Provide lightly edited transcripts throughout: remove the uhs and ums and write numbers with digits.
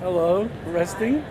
Hello, resting?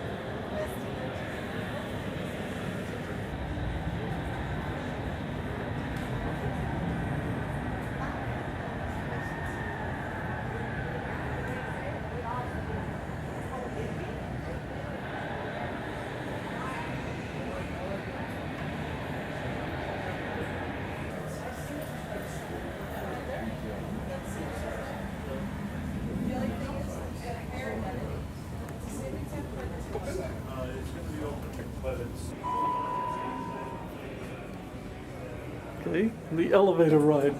Okay, the elevator ride.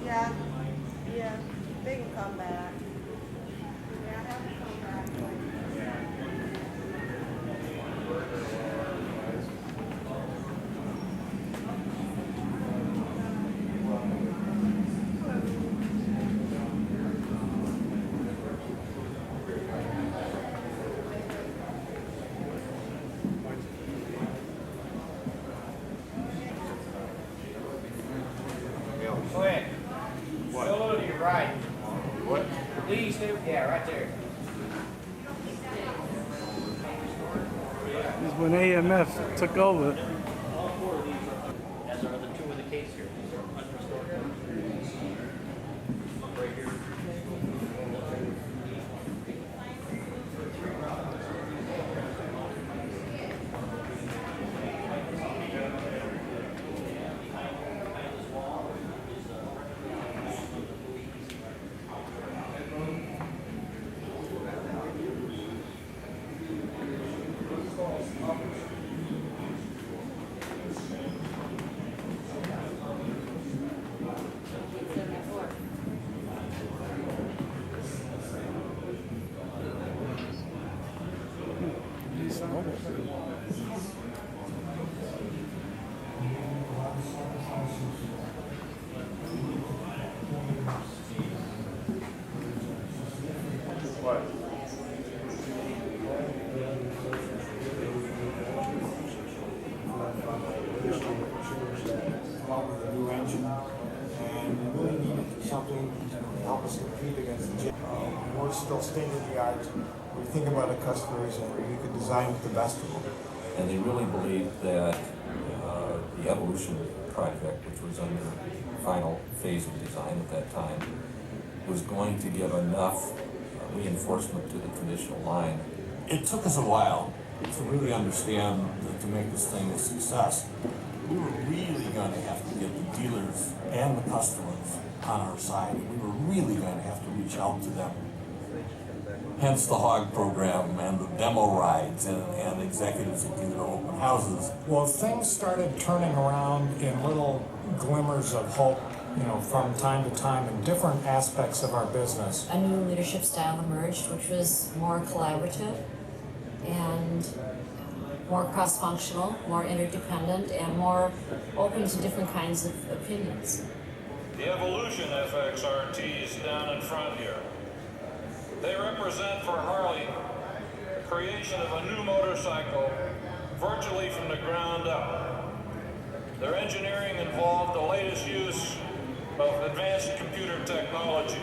Yeah, yeah, they can come back. Yeah, have them come back. Go ahead. What? Go a little to your right. What? Please do. Yeah, right there. This is when AMF took over. All four of these are, as are the two of the case here. These are unrestored. Right here. What? Come up with a new engine, and we really needed something to help us compete against the jet. We're still state of the art. We think about the customers, and we could design with the best of them. And they really believed that the Evolution project, which was under final phase of design at that time, was going to give enough reinforcement to the traditional line. It took us a while to really understand that to make this thing a success, we were really going to have to get the dealers and the customers on our side. We were really going to have to reach out to them. Hence the HOG program and the demo rides and executives that do their open houses. Well, things started turning around in little glimmers of hope, from time to time in different aspects of our business. A new leadership style emerged, which was more collaborative and more cross-functional, more interdependent, and more open to different kinds of opinions. The Evolution FXRTs down in front here. They represent for Harley the creation of a new motorcycle virtually from the ground up. Their engineering involved the latest use of advanced computer technology.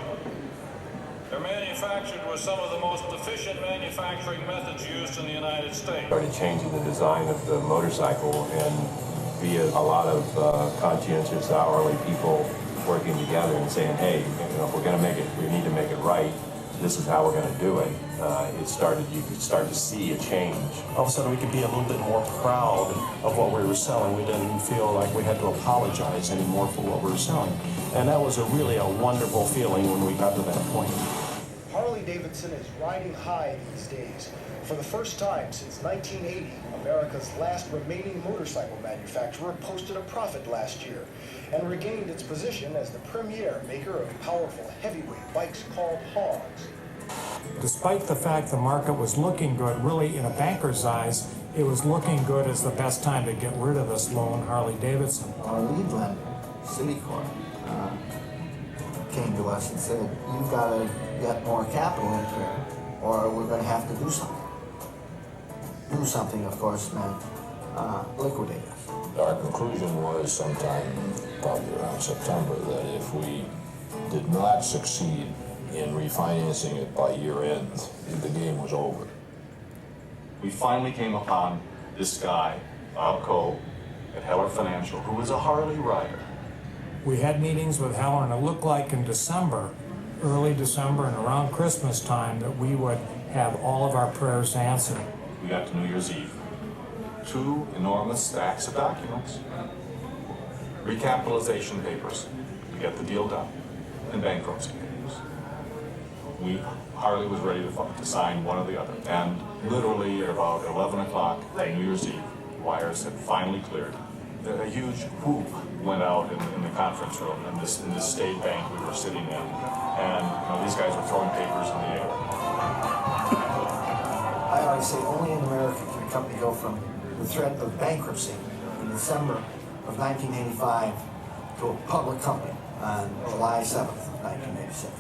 They're manufactured with some of the most efficient manufacturing methods used in the United States. Started changing the design of the motorcycle, and via a lot of conscientious hourly people working together and saying, hey, if we're going to make it, we need to make it right. This is how we're going to do it. You could start to see a change. All of a sudden we could be a little bit more proud of what we were selling. We didn't feel like we had to apologize anymore for what we were selling. And that was really a wonderful feeling when we got to that point. Harley Davidson is riding high these days. For the first time since 1980, America's last remaining motorcycle manufacturer posted a profit last year and regained its position as the premier maker of powerful heavyweight bikes called hogs. Despite the fact the market was looking good, really in a banker's eyes, it was looking good as the best time to get rid of this lone Harley Davidson. Our lead lender, Citicorp, came to us and said, you've got to get more capital in here or we're going to have to do something. Do something, of course, meant liquidated. Our conclusion was sometime probably around September that if we did not succeed in refinancing it by year end, the game was over. We finally came upon this guy, Bob Cole, at Heller Financial, who was a Harley rider. We had meetings with Heller, and it looked like in December, early December and around Christmas time, that we would have all of our prayers answered. We got to New Year's Eve. 2 enormous stacks of documents. Recapitalization papers to get the deal done, and bankruptcy papers. Harley was ready to sign one or the other. And literally at about 11 o'clock on New Year's Eve, wires had finally cleared. A huge whoop went out in the conference room in this state bank we were sitting in. And these guys were throwing papers in the air. I always say only in America can a company go from the threat of bankruptcy in December of 1985 to a public company on July 7th, 1986.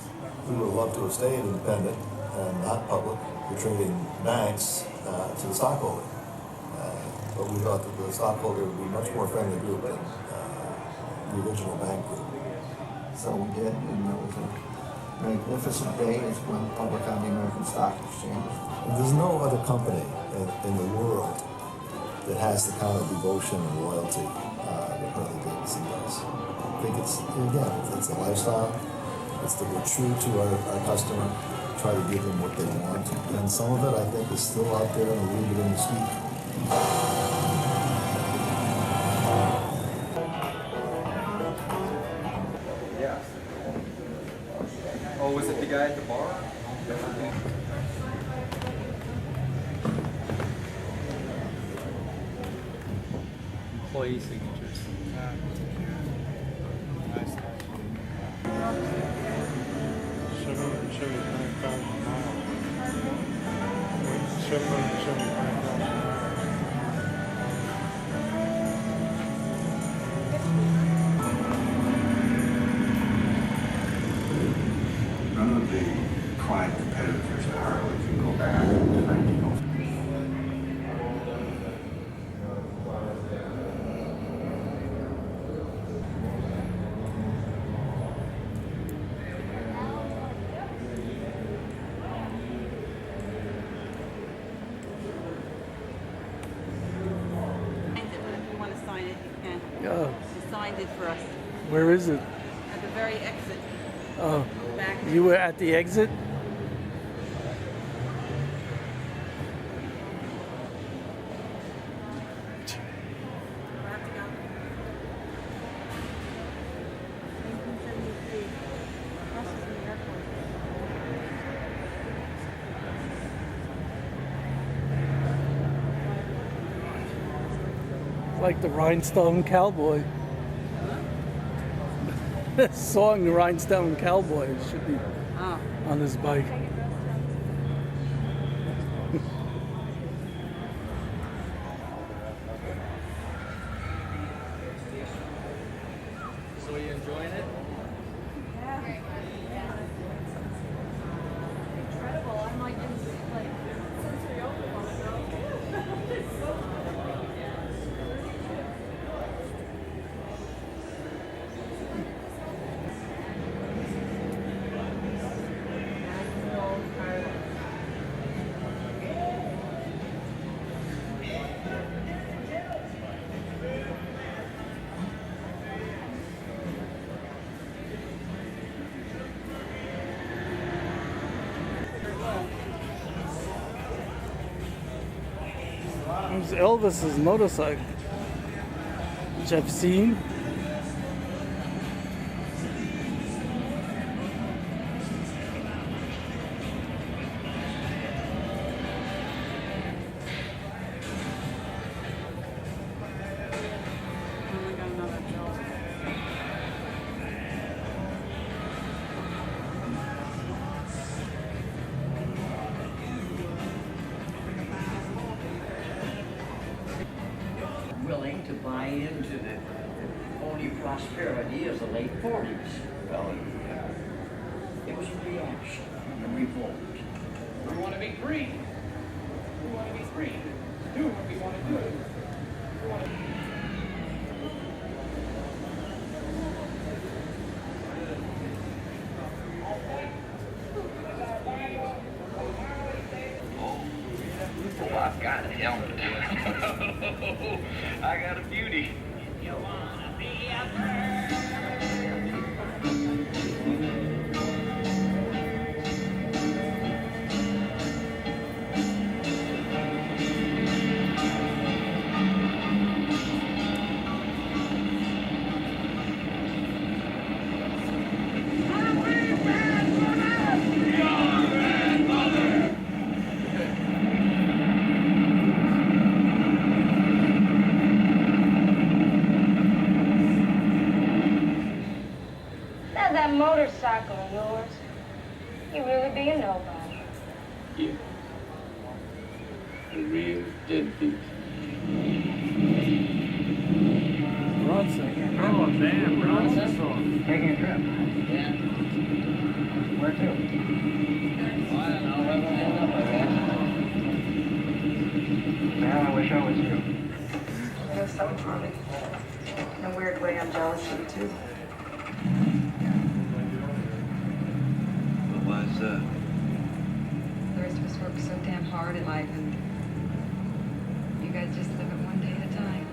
We would love to have stayed independent and not public. We're trading banks to the stockholder. But we thought that the stockholder would be a much more friendly group than the original bank group. So we did, and it was a magnificent day. It's went public on the American Stock Exchange. There's no other company in the world that has the kind of devotion and loyalty that Harley Davidson does. I think it's a lifestyle. It's that we're true to our customer, try to give them what they want. And some of it, I think, is still out there and a little bit in the sweet. Yeah. Oh, was it the guy at the bar? Employee signatures. None of the prime competitors to Harley can go back to 1903. If you want to sign it, you can. Oh, He signed it for us where is it? at the very exit. Oh, Back. you were at the exit? Like the Rhinestone Cowboy. The song, the Rhinestone Cowboy, should be on his bike. So are you enjoying it? Incredible. I'm like in sensory overload. It's so It was Elvis's motorcycle, which I've seen. Willing to buy into the pony prosperity of the late 40s. Well, it was a reaction, a revolt. We want to be free. We want to be free. Do what we want to do. Oh, I've got a helmet. I got a beauty. You wanna be a bird? Now that motorcycle of yours, you really be a nobody. Yeah. A real deadbeat. Bronson. Oh, damn, Bronson. Taking a trip. Yeah. Where to? Oh, I don't know. Where we'll end up, I guess. Man, I wish I was you. You know something for me. In a weird way, I'm jealous of you, too. What was, The rest of us work so damn hard in life, and you guys just live it one day at a time.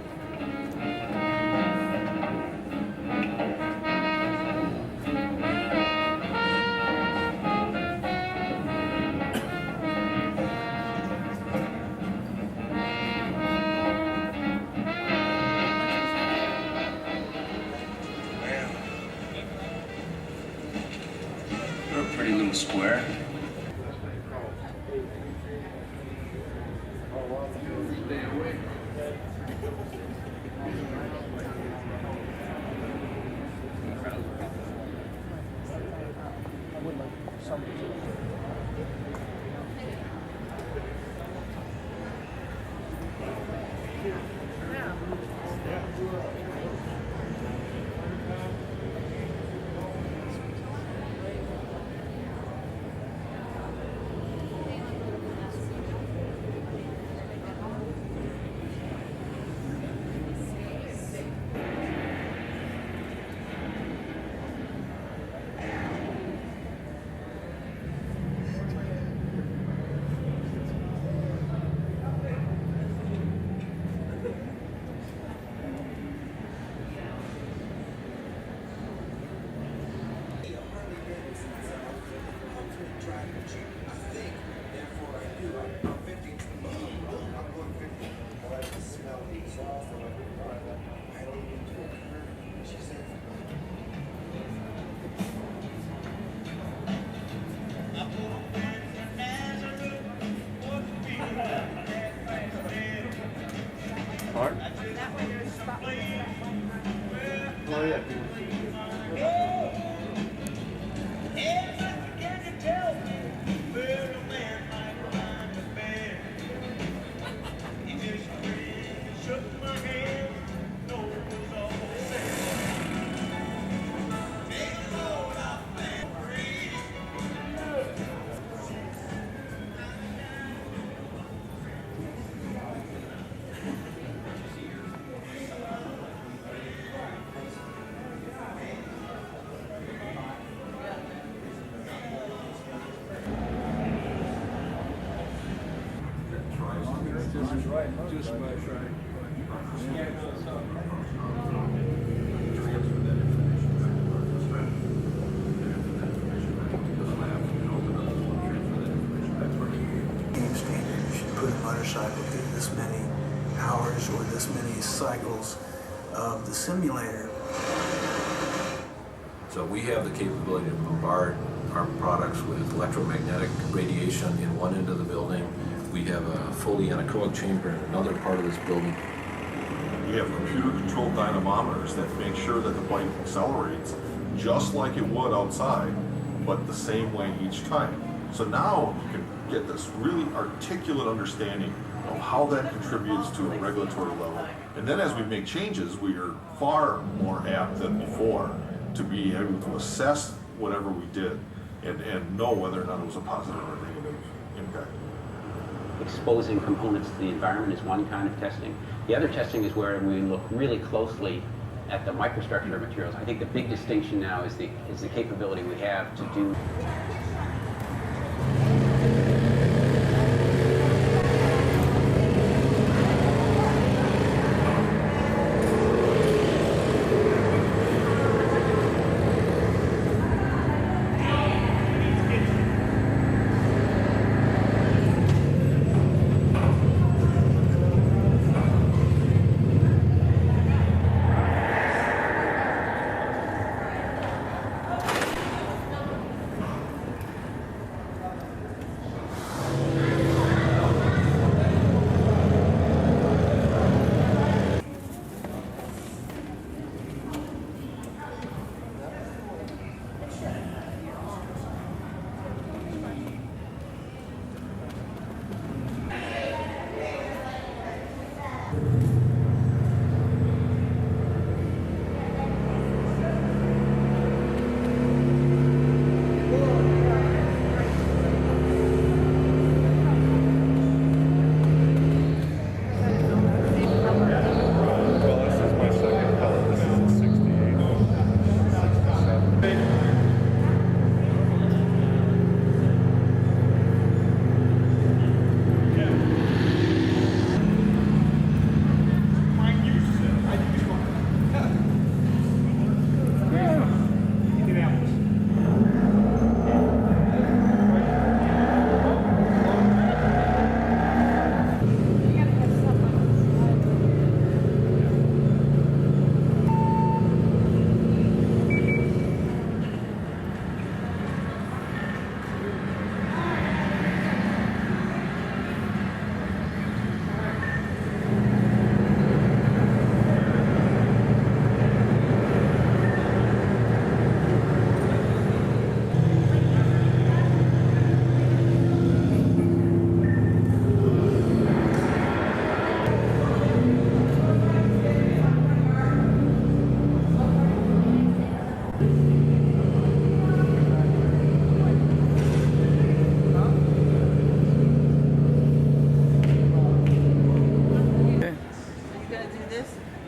You're a pretty little square. Just about right. You should put a motorcycle through this many hours or this many cycles of the simulator. So we have the capability to bombard our products with electromagnetic radiation in one end of the building. We have a fully anechoic chamber in another part of this building. We have computer-controlled dynamometers that make sure that the bike accelerates just like it would outside, but the same way each time. So now you can get this really articulate understanding of how that contributes to a regulatory level. And then as we make changes, we are far more apt than before to be able to assess whatever we did and know whether or not it was a positive or negative impact. exposing components to the environment is one kind of testing. The other testing is where we look really closely at the microstructure of materials. I think the big distinction now is the capability we have to do.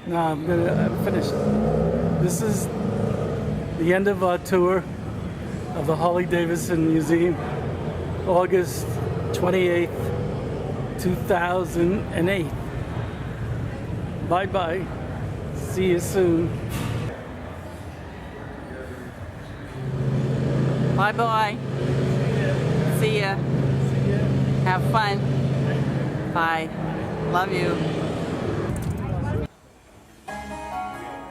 No, I'm gonna finish. This is the end of our tour of the Harley Davidson Museum, August 28th, 2008. Bye-bye. See you soon. Bye-bye. See ya. Have fun. Bye. Love you.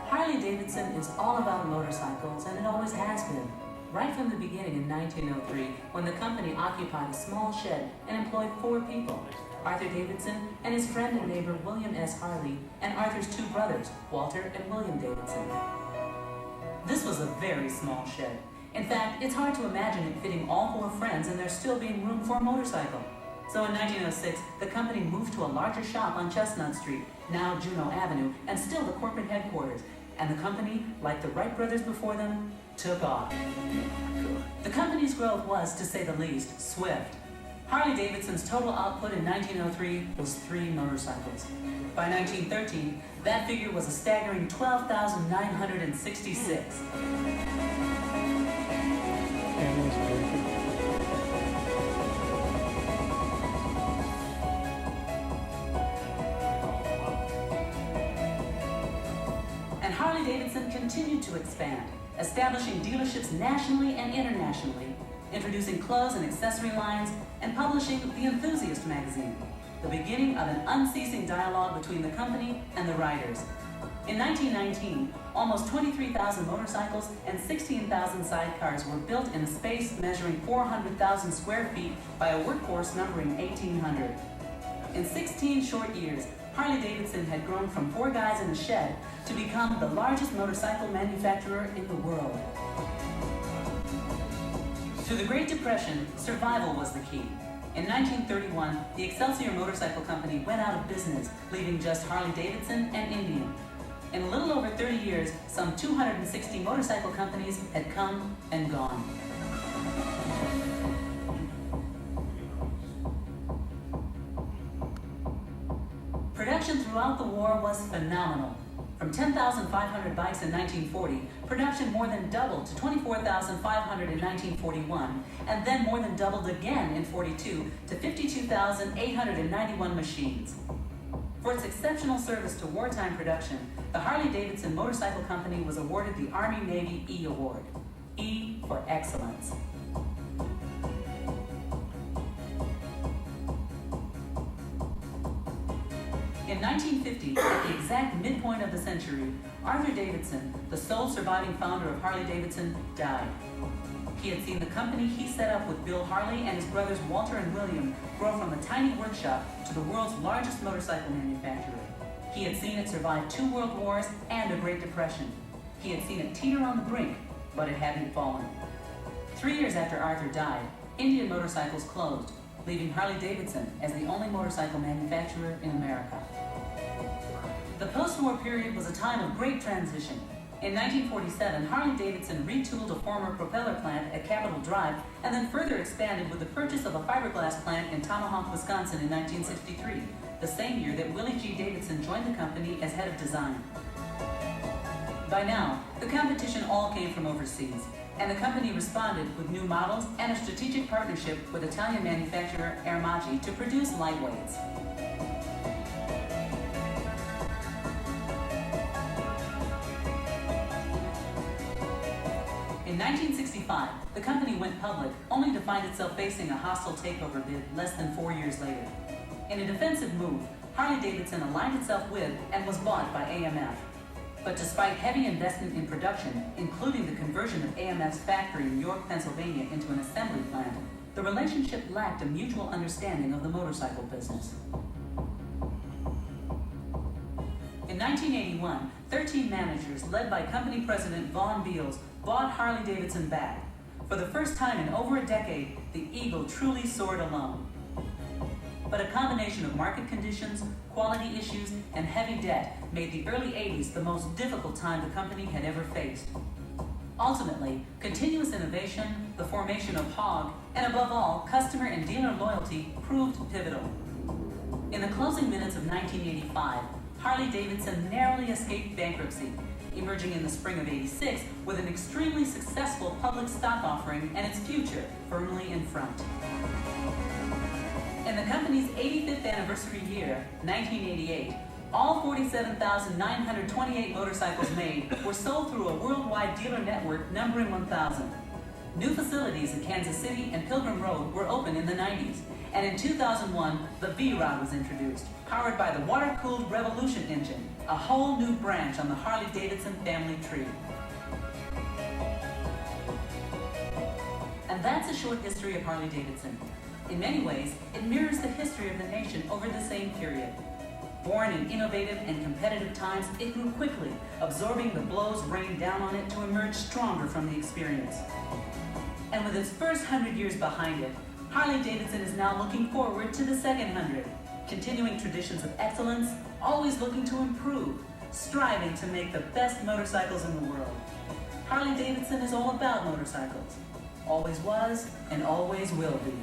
Harley Davidson is all about motorcycles, and it always has been. Right from the beginning in 1903, when the company occupied a small shed and employed 4 people, Arthur Davidson and his friend and neighbor William S. Harley, and Arthur's 2 brothers, Walter and William Davidson. This was a very small shed. In fact, it's hard to imagine it fitting all 4 friends and there still being room for a motorcycle. So in 1906, the company moved to a larger shop on Chestnut Street, now Juneau Avenue, and still the corporate headquarters. And the company, like the Wright brothers before them, took off. The company's growth was, to say the least, swift. Harley Davidson's total output in 1903 was 3 motorcycles. By 1913, that figure was a staggering 12,966. And Harley Davidson continued to expand, establishing dealerships nationally and internationally, introducing clothes and accessory lines, and publishing The Enthusiast magazine, the beginning of an unceasing dialogue between the company and the riders. In 1919, almost 23,000 motorcycles and 16,000 sidecars were built in a space measuring 400,000 square feet by a workforce numbering 1,800. In 16 short years, Harley Davidson had grown from 4 guys in a shed to become the largest motorcycle manufacturer in the world. Through the Great Depression, survival was the key. In 1931, the Excelsior Motorcycle Company went out of business, leaving just Harley Davidson and Indian. In a little over 30 years, some 260 motorcycle companies had come and gone. Production throughout the war was phenomenal. From 10,500 bikes in 1940, production more than doubled to 24,500 in 1941, and then more than doubled again in 42 to 52,891 machines. For its exceptional service to wartime production, the Harley Davidson Motorcycle Company was awarded the Army-Navy E Award. E for excellence. In 1950, at the exact midpoint of the century, Arthur Davidson, the sole surviving founder of Harley Davidson, died. He had seen the company he set up with Bill Harley and his brothers Walter and William grow from a tiny workshop to the world's largest motorcycle manufacturer. He had seen it survive 2 world wars and a Great Depression. He had seen it teeter on the brink, but it hadn't fallen. 3 years after Arthur died, Indian Motorcycles closed, leaving Harley Davidson as the only motorcycle manufacturer in America. The post-war period was a time of great transition. In 1947, Harley Davidson retooled a former propeller plant at Capitol Drive and then further expanded with the purchase of a fiberglass plant in Tomahawk, Wisconsin in 1963, the same year that Willie G. Davidson joined the company as head of design. By now, the competition all came from overseas, and the company responded with new models and a strategic partnership with Italian manufacturer Armaggi to produce lightweights. In 1965, the company went public, only to find itself facing a hostile takeover bid less than 4 years later. In a defensive move, Harley Davidson aligned itself with and was bought by AMF. But despite heavy investment in production, including the conversion of AMF's factory in York, Pennsylvania into an assembly plant, the relationship lacked a mutual understanding of the motorcycle business. In 1981, 13 managers, led by company president Vaughn Beals, bought Harley Davidson back. For the first time in over a decade, the Eagle truly soared alone. But a combination of market conditions, quality issues, and heavy debt made the early 80s the most difficult time the company had ever faced. Ultimately, continuous innovation, the formation of HOG, and above all, customer and dealer loyalty proved pivotal. In the closing minutes of 1985, Harley Davidson narrowly escaped bankruptcy, emerging in the spring of '86 with an extremely successful public stock offering and its future firmly in front. In the company's 85th anniversary year, 1988, all 47,928 motorcycles made were sold through a worldwide dealer network numbering 1,000. New facilities in Kansas City and Pilgrim Road were open in the 90s, and in 2001, the V-Rod was introduced, powered by the water-cooled Revolution engine, a whole new branch on the Harley-Davidson family tree. And that's a short history of Harley-Davidson. In many ways, it mirrors the history of the nation over the same period. Born in innovative and competitive times, it grew quickly, absorbing the blows rained down on it to emerge stronger from the experience. And with its first 100 years behind it, Harley-Davidson is now looking forward to the second 100, continuing traditions of excellence, always looking to improve, striving to make the best motorcycles in the world. Harley-Davidson is all about motorcycles. Always was, and always will be.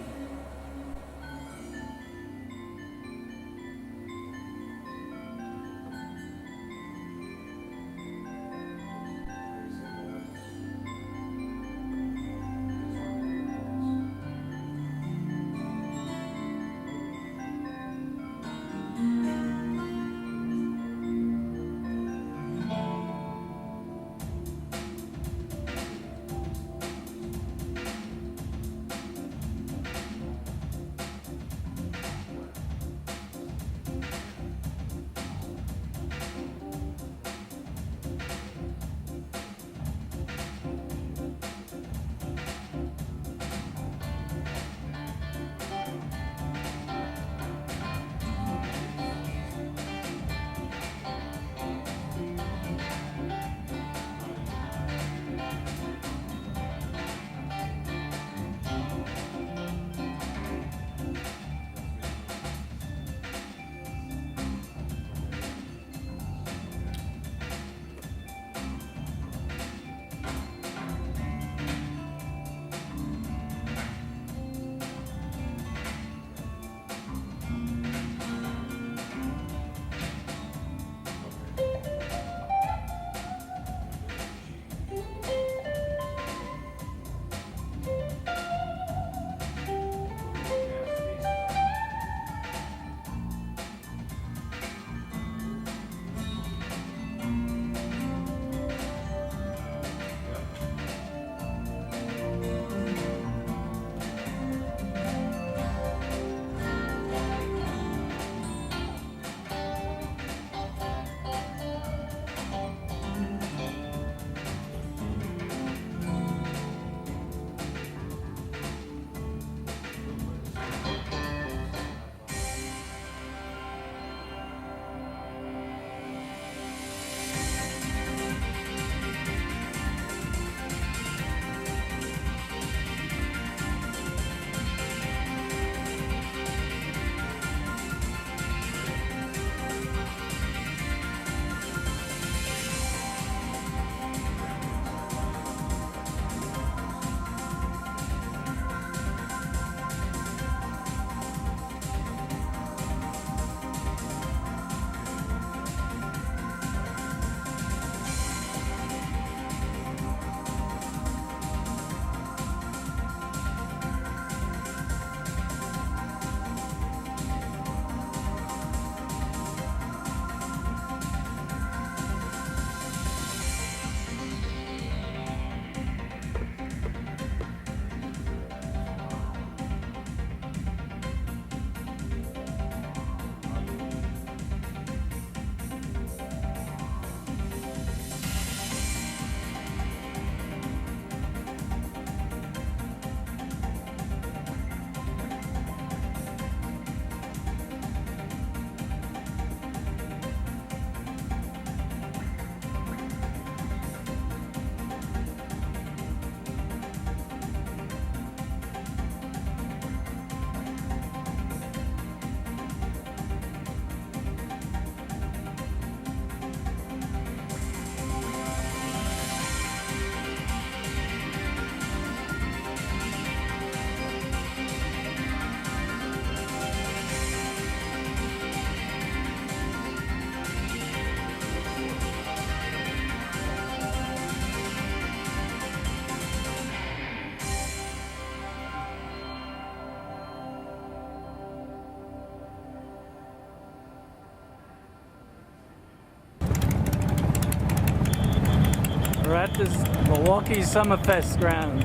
We're at this Milwaukee Summerfest Grounds.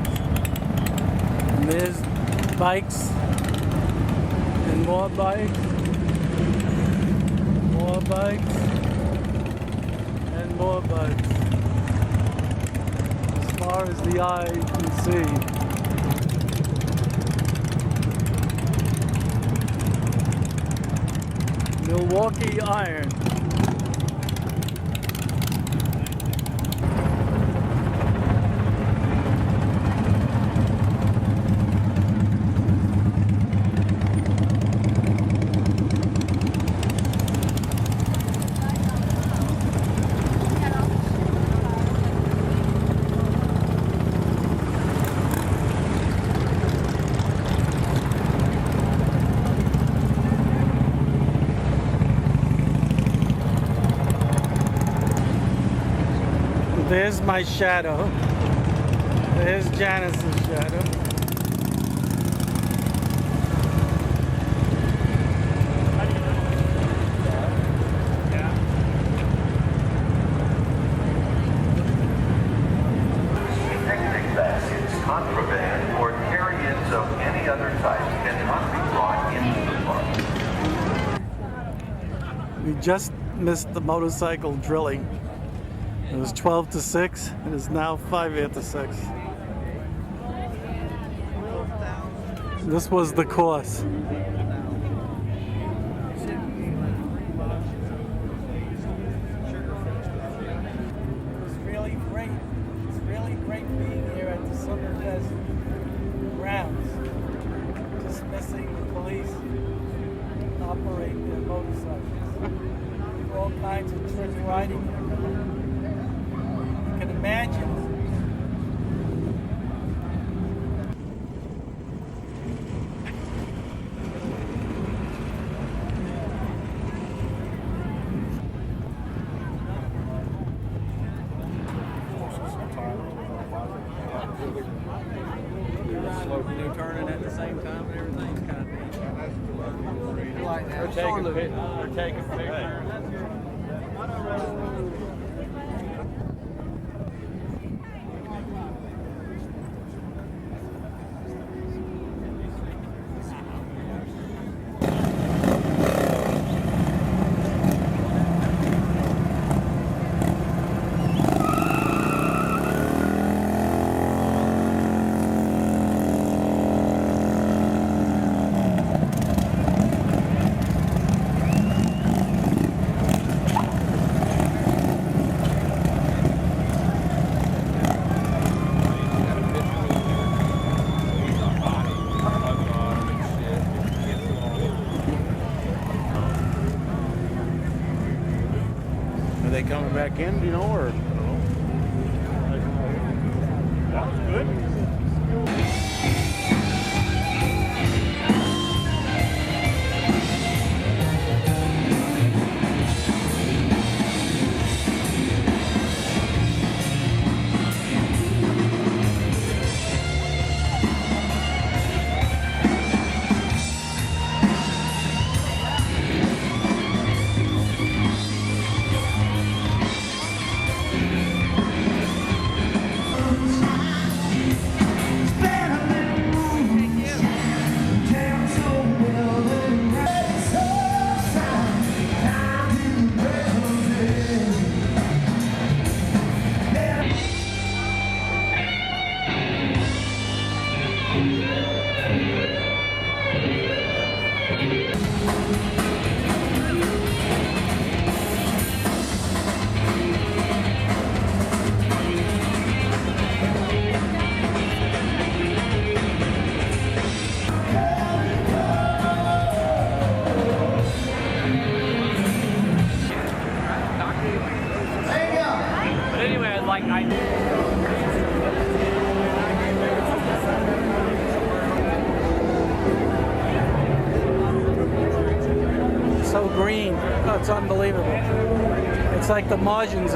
And there's bikes and more bikes, more bikes, and more bikes. As far as the eye can see. Milwaukee Iron. There's my shadow. There's Janice's shadow. Picnic baskets, contraband, or carry-ins of any other type cannot be brought into the park. We just missed the motorcycle drilling. It was 12 to 6. It is now 5 after 6. This was the course. It was really great. It's really great being here at the Summerfest Grounds. Just missing the police operate their motorcycles. All kinds of trick riding. You can imagine. They're turning at the same time and everything's kind of neat. They're taking pictures. Are they coming back in, do you know, or? That was good. But anyway, So green. Oh, it's unbelievable. It's like the margins.